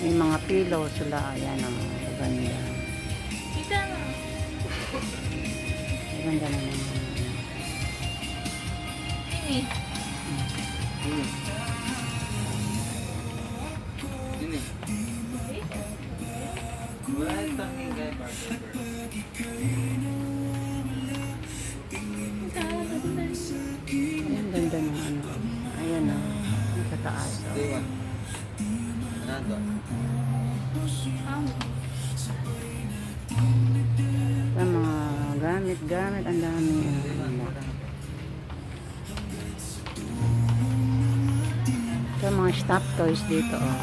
May mga pillow sila. Ayan ang ganda. Ganda na naman. Ayan, ganda ng ano. Ayan o. Sa taas. Sa mga gamit. Ang dami. Sa mga stop toys dito. Oh.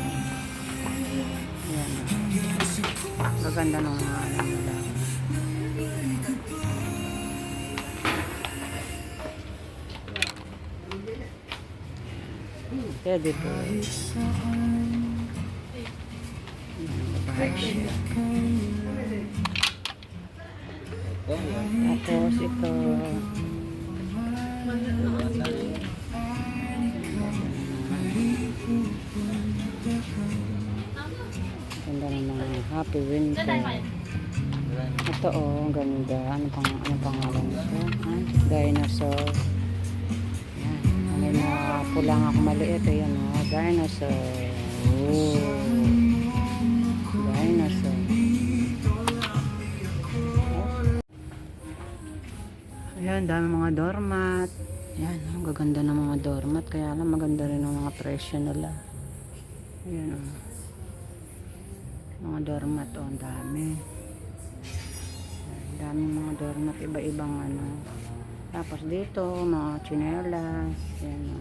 Ayan. Maganda ng mga ano nila. Teddy boy. Bahay siya. Tapos ito. Ganda ng mga Happy Winter. Ito oh, ang ganda. Ano pangalan nito? Dinosaur. Yan. May mga pulang ako maliit. Ayan oh, dinosaur. Oh. Dinosaur. Ayan, dami mga doormat. Ayan, ang gaganda ng mga doormat. Kaya lang maganda rin ang mga presyo nila. Ayan oh. Mga doormat oh, ang dami. Daming mga doormat, iba-ibang ano. Tapos dito, mga tsinelas. Yan o.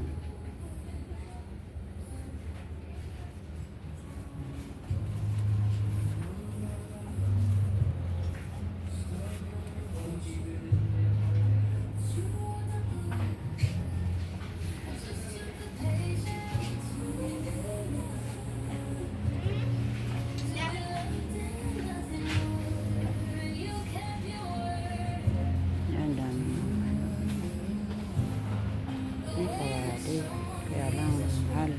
Yan, daming mga ano. May kawali. Kaya lang, mahal.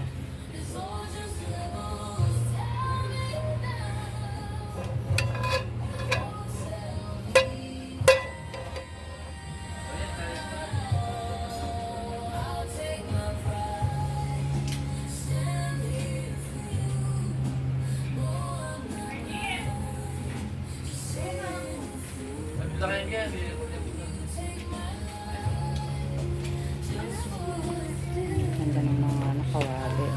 Ganda ng mga ano, kawali.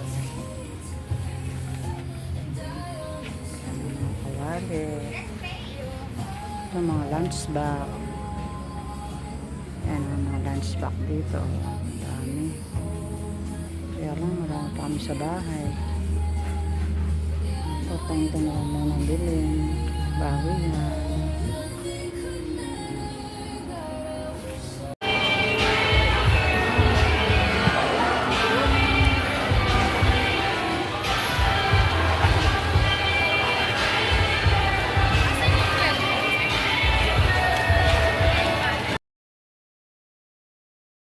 Mga kawali. Ito mga lunch bag. Yan ang mga lunch bag dito. Ang dami. Kaya lang, marami pa kami sa bahay. Ito, tayo na lang muna bilhin. Bawi na.